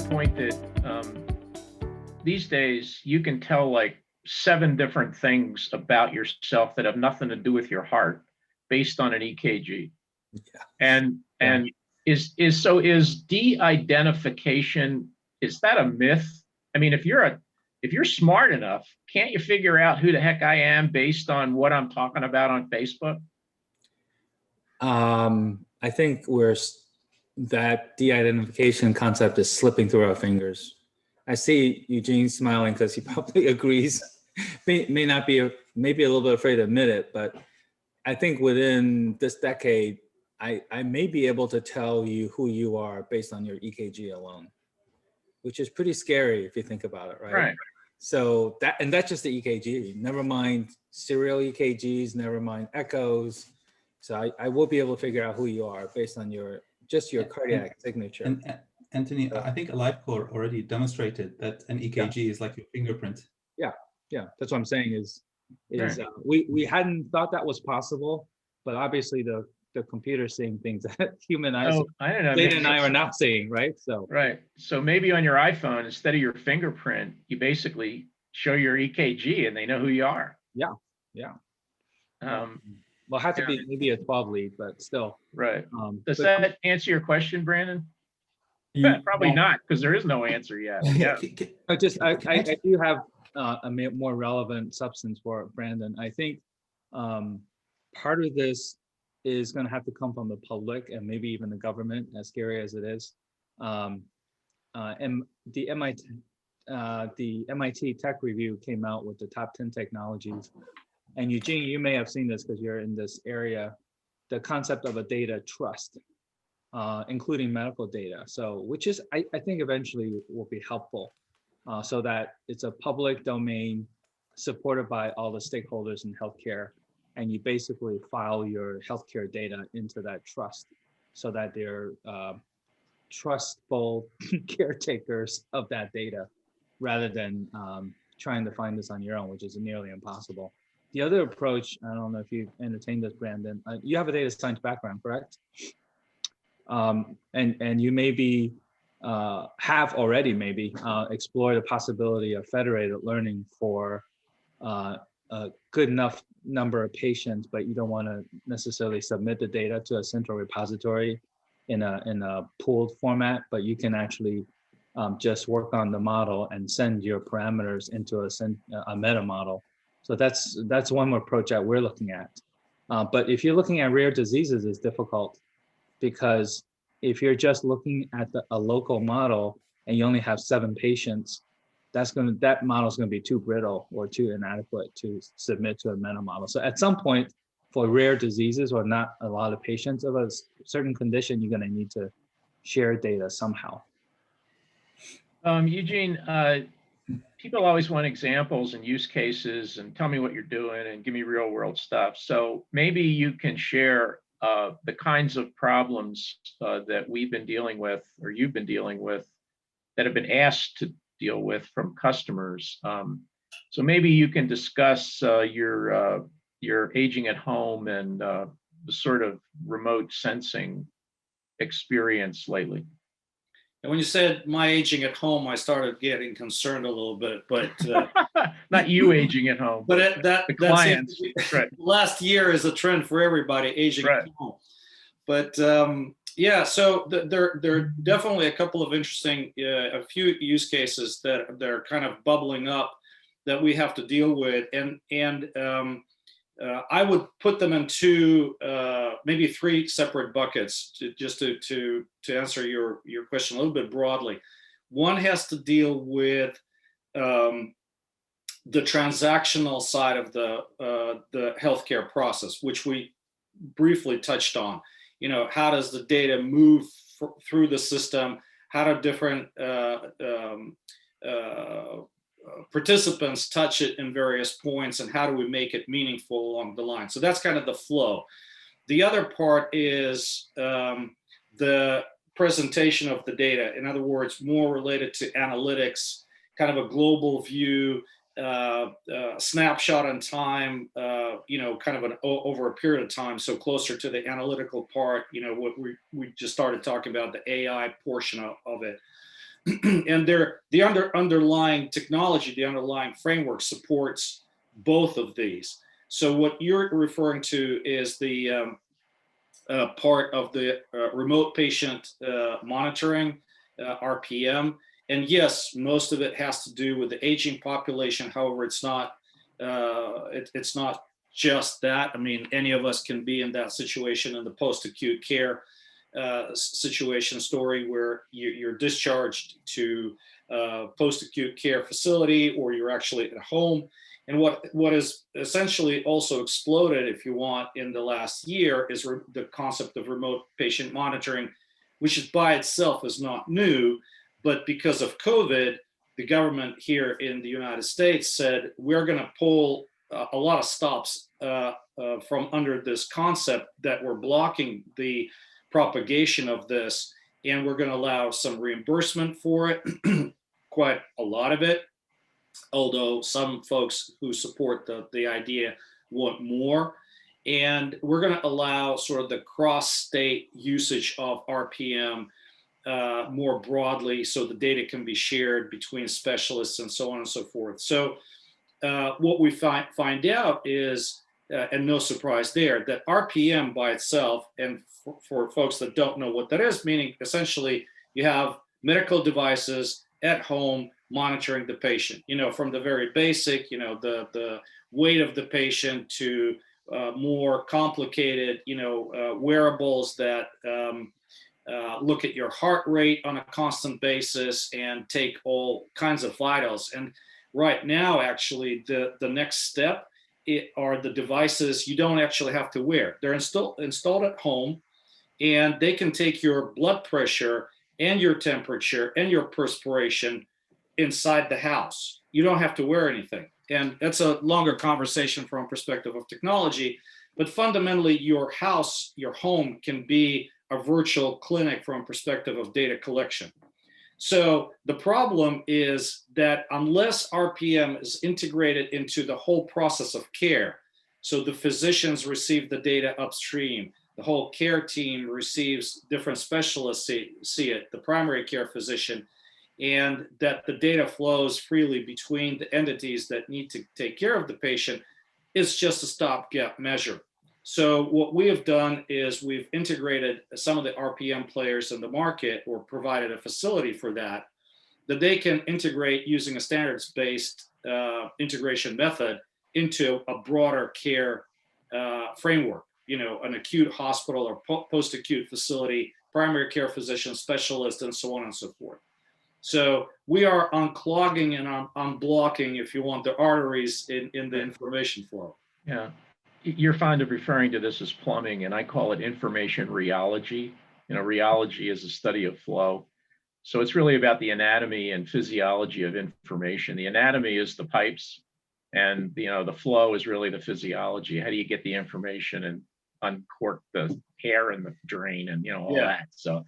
the point that these days you can tell like 7 different things about yourself that have nothing to do with your heart based on an EKG. Yeah. And is de-identification, is that a myth? I mean, if you're smart enough, can't you figure out who the heck I am based on what I'm talking about on Facebook? I think that de-identification concept is slipping through our fingers. I see Eugene smiling because he probably agrees. may not be, maybe a little bit afraid to admit it, but I think within this decade, I may be able to tell you who you are based on your EKG alone, which is pretty scary if you think about it, right? Right. So that's just the EKG. Never mind serial EKGs, never mind echoes. So I will be able to figure out who you are based on your cardiac signature. And Anthony, I think AliveCore already demonstrated that an EKG is like your fingerprint. Yeah, that's what I'm saying is Right. we hadn't thought that was possible, but obviously the computer's seeing things that human eyes, Oh, I don't know. Data and I are not seeing, right? So Right. So maybe on your iPhone, instead of your fingerprint, you basically show your EKG and they know who you are. Yeah. Well, it had to be maybe a 12 lead, but still. Right. Does that answer your question, Brandon? Probably not, because there is no answer yet. Yeah. I do have a more relevant substance for it, Brandon. I think part of this is going to have to come from the public and maybe even the government, as scary as it is. And the MIT Tech Review came out with the top 10 technologies. And Eugene, you may have seen this because you're in this area, the concept of a data trust, including medical data. So, which is, I think eventually will be helpful so that it's a public domain supported by all the stakeholders in healthcare. And you basically file your healthcare data into that trust so that they're trustful caretakers of that data rather than trying to find this on your own, which is nearly impossible. The other approach, I don't know if you entertained this, Brandon, you have a data science background, correct? And you maybe have already explored the possibility of federated learning for a good enough number of patients, but you don't want to necessarily submit the data to a central repository in a pooled format, but you can actually just work on the model and send your parameters into a meta model. So that's one more approach that we're looking at. But if you're looking at rare diseases, it's difficult because if you're just looking at a local model and you only have 7 patients, that model is going to be too brittle or too inadequate to submit to a meta model. So at some point, for rare diseases or not a lot of patients of a certain condition, you're going to need to share data somehow. Eugene, people always want examples and use cases and tell me what you're doing and give me real world stuff. So maybe you can share the kinds of problems that we've been dealing with or you've been dealing with that have been asked to deal with from customers. So maybe you can discuss your aging at home and the sort of remote sensing experience lately. And when you said my aging at home, I started getting concerned a little bit, but not you aging at home, but the clients. Right. Last year is a trend for everybody aging at home. But yeah, so there are definitely a couple of interesting, a few use cases that they're kind of bubbling up that we have to deal with, and I would put them into maybe 3 separate buckets to answer your question a little bit broadly. One has to deal with the transactional side of the healthcare process, which we briefly touched on. How does the data move through the system? How do different participants touch it in various points, and how do we make it meaningful along the line? So that's kind of the flow. The other part is the presentation of the data. In other words, more related to analytics, kind of a global view, snapshot in time, kind of over a period of time. So closer to the analytical part, what we just started talking about, the AI portion of it. And the underlying technology, the underlying framework supports both of these. So what you're referring to is the part of the remote patient monitoring, RPM. And yes, most of it has to do with the aging population. However, it's not just that. I mean, any of us can be in that situation in the post-acute care situation story where you're discharged to post-acute care facility, or you're actually at home. And what has essentially also exploded, if you want, in the last year is the concept of remote patient monitoring, which is by itself is not new, but because of COVID, the government here in the United States said, we're going to pull a lot of stops from under this concept that we're blocking the propagation of this, and we're going to allow some reimbursement for it, quite a lot of it, although some folks who support the idea want more. And we're going to allow sort of the cross-state usage of RPM more broadly, so the data can be shared between specialists and so on and so forth. So what we find out is, and no surprise there, that RPM by itself, and for folks that don't know what that is, meaning essentially you have medical devices at home monitoring the patient, from the very basic, the weight of the patient, to more complicated, wearables that look at your heart rate on a constant basis and take all kinds of vitals. And right now, actually, the next step are the devices you don't actually have to wear. They're installed at home, and they can take your blood pressure and your temperature and your perspiration inside the house. You don't have to wear anything. And that's a longer conversation from a perspective of technology, but fundamentally your house, your home can be a virtual clinic from a perspective of data collection. So the problem is that unless RPM is integrated into the whole process of care, so the physicians receive the data upstream, the whole care team receives, different specialists see it, the primary care physician, and that the data flows freely between the entities that need to take care of the patient, is just a stopgap measure. So what we have done is we've integrated some of the RPM players in the market, or provided a facility for that they can integrate using a standards-based integration method into a broader care framework, an acute hospital or post-acute facility, primary care physician, specialist, and so on and so forth. So we are unclogging and unblocking, if you want, the arteries in the information flow. Yeah. You're fond of referring to this as plumbing, and I call it information rheology. Rheology is a study of flow. So it's really about the anatomy and physiology of information. The anatomy is the pipes, and the flow is really the physiology. How do you get the information and uncork the hair in the drain and all that? So